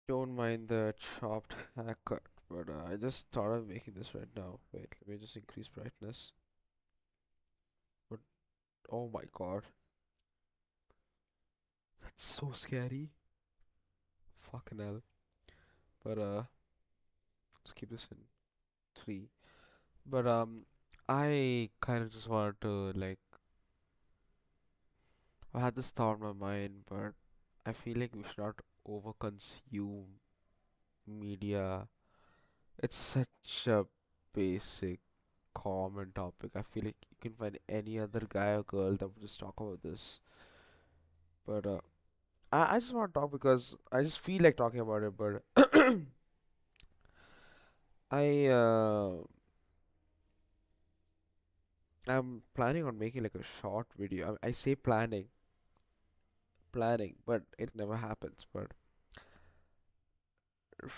Don't mind the chopped haircut, but I just thought of making this right now. Wait, let me just increase brightness. But oh my god, that's so scary. Fucking hell. But let's keep this in three. But I kind of just wanted to like I had this thought in my mind, but I feel like we should not overconsume media. It's such a basic common topic. I feel like you can find any other guy or girl that would just talk about this. But I just want to talk because I just feel like talking about it. But I I'm planning on making like a short video. I say planning, but it never happens. But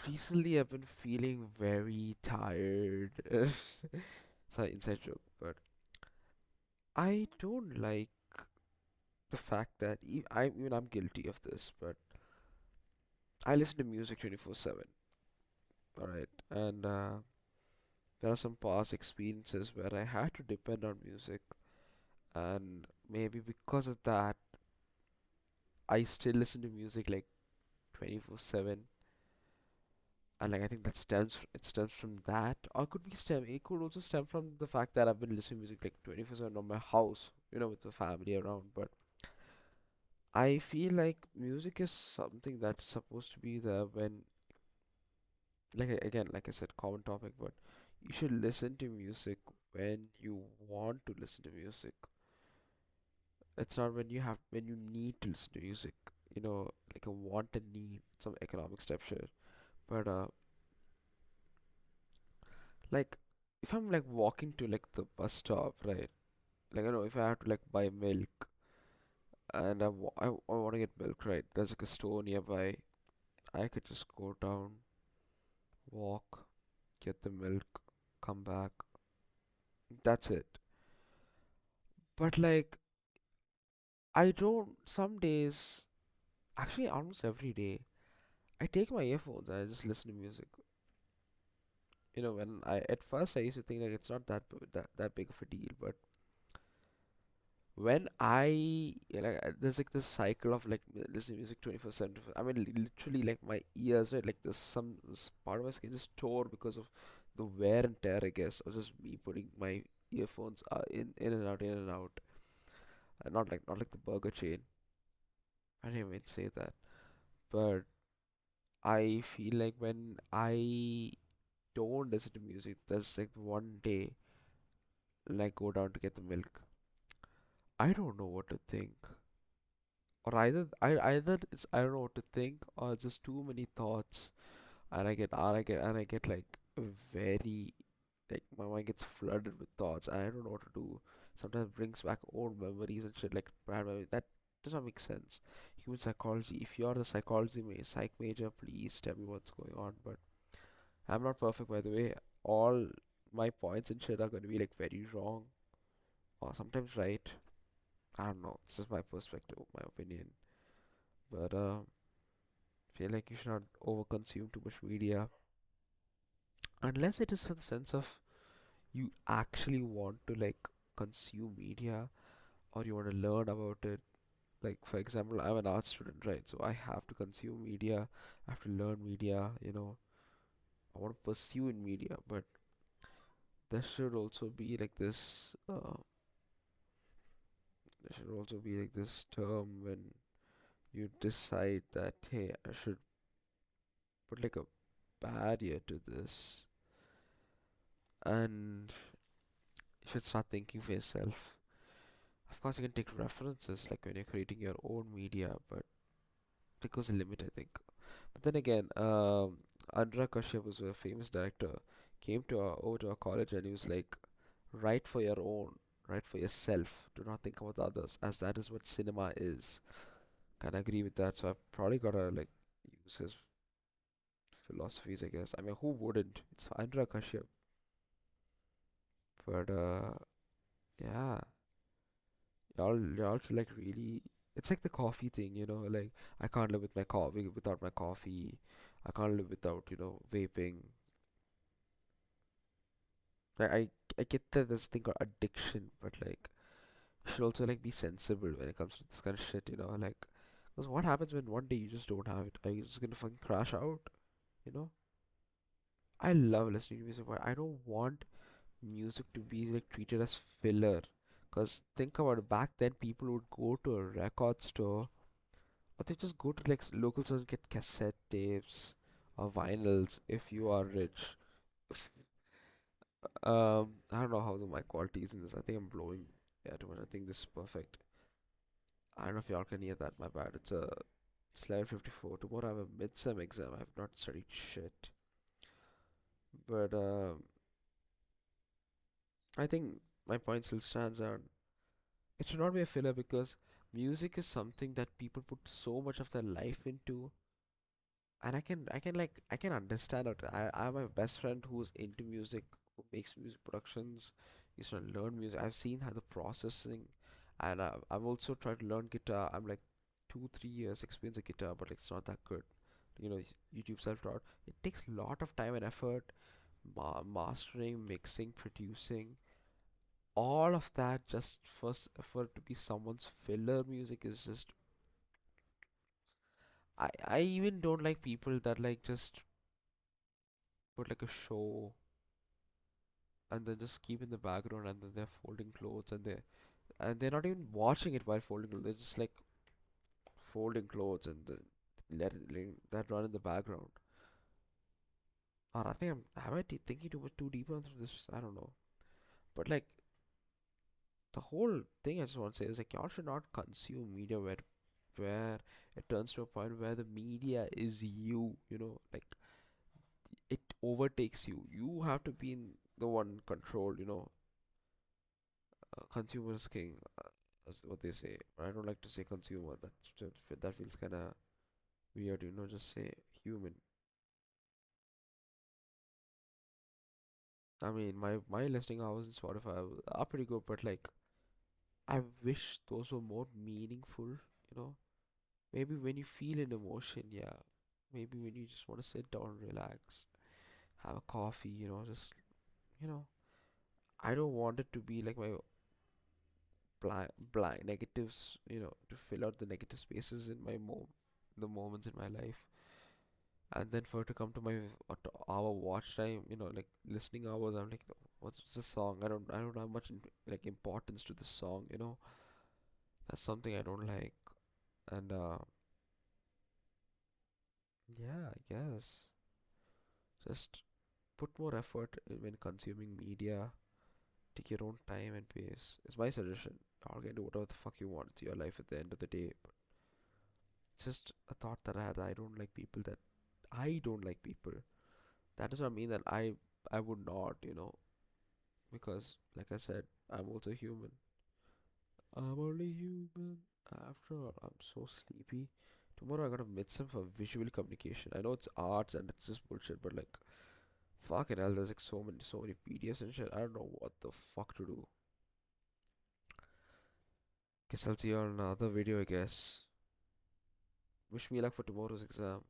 recently I've been feeling very tired. Sorry, inside joke. But I don't like the fact that even I'm guilty of this, but I listen to music 24/7. All right, and there are some past experiences where I had to depend on music, and maybe because of that, I still listen to music like 24/7. And like I think it stems from that, or it could also stem from the fact that I've been listening to music like 24/7 on my house, with the family around. But I feel like music is something that's supposed to be there when, again, like I said, common topic, but you should listen to music when you want to listen to music. It's not when you need to listen to music, like a want and need, some economic step share. But like if I'm like walking to like the bus stop, right? Like if I have to like buy milk and I want to get milk, right? There's like a store nearby. I could just go down, walk, get the milk, come back. That's it. But like I don't some days, actually almost every day, I take my earphones and I just listen to music. When I at first I used to think like it's not that big of a deal, but when there's like this cycle of like listening to music 24/7. I mean, literally, like my ears, right? Like there's this part of my skin just tore because of the wear and tear, I guess, or just me putting my earphones in and out, in and out. Not like the burger chain. I didn't even say that, but I feel like when I don't listen to music, there's like one day, like go down to get the milk. I don't know what to think. Or either it's I don't know what to think, or just too many thoughts, and I get like very, like my mind gets flooded with thoughts. I don't know what to do. Sometimes it brings back old memories and shit, like bad memories. That does not make sense. Human psychology. If you're a psych major, please tell me what's going on. But I'm not perfect, by the way. All my points and shit are going to be like very wrong, or sometimes right. I don't know. It's just my perspective, my opinion. But feel like you should not overconsume too much media unless it is for the sense of you actually want to like consume media, or you want to learn about it. Like for example, I'm an art student, right? So I have to consume media, I have to learn media, I want to pursue in media. But there should also be like this there should also be like this term when you decide that, hey, I should put like a barrier to this, and you should start thinking for yourself. Of course, you can take references like when you're creating your own media, but there goes a limit, I think. But then again, Anurag Kashyap was a famous director, came to over to our college, and he was like, write for your own, write for yourself. Do not think about others, as that is what cinema is. Can agree with that. So I've probably gotta like use his philosophies, I guess. I mean, who wouldn't? It's Anurag Kashyap. But yeah. Y'all should like really. It's like the coffee thing, like I can't live with my coffee without my coffee. I can't live without, vaping. I get that there's thing called addiction, but like you should also like be sensible when it comes to this kind of shit, like because what happens when one day you just don't have it? Are you just gonna fucking crash out? You know? I love listening to music, but I don't want music to be like treated as filler. Cause think about it, back then people would go to a record store, or they just go to like local stores and get cassette tapes or vinyls if you are rich. I don't know how the mic quality is in this. I think I'm blowing. Yeah, too much. I think this is perfect. I don't know if y'all can hear that. My bad. It's 11:54. Tomorrow I have a midsem exam. I have not studied shit. But I think my point still stands out. It should not be a filler because music is something that people put so much of their life into, and I can understand it. I have my best friend who's into music, who makes music productions. He's trying to learn music. I've seen how the processing, and I've also tried to learn guitar. I'm like 2 3 years experience of guitar, but like, it's not that good. YouTube self-taught. It takes a lot of time and effort, mastering, mixing, producing, all of that just for it to be someone's filler music is just. I even don't like people that like just put like a show and then just keep in the background and then they're folding clothes and they're not even watching it while folding clothes. They're just like folding clothes and then letting that run in the background. Or I think thinking too much too deep onto this. I don't know. But like the whole thing I just want to say is like y'all should not consume media where it turns to a point where the media is you. Like it overtakes you. You have to be in the one in control. Consumer is king. That's what they say. I don't like to say consumer. That feels kind of weird. Just say human. I mean, my listening hours in Spotify are pretty good, but like I wish those were more meaningful. You know, maybe when you feel an emotion, yeah. Maybe when you just want to sit down, relax, have a coffee. Just you know. I don't want it to be like my blind negatives. To fill out the negative spaces in the moments in my life, and then for it to come to my hour watch time, like listening hours, I'm like, what's the song? I don't have much like importance to the song. That's something I don't like. And yeah, I guess just put more effort when consuming media. Take your own time and pace. It's my suggestion. Y'all can do whatever the fuck you want. It's your life at the end of the day. But it's just a thought that I had. I don't like people. That does not mean that I would not, because like I said, I'm also human. I'm only human. After all, I'm so sleepy. Tomorrow I got a midsem for visual communication. I know it's arts and it's just bullshit, but like fucking hell, there's like so many PDFs and shit. I don't know what the fuck to do. Guess I'll see you on another video, I guess. Wish me luck for tomorrow's exam.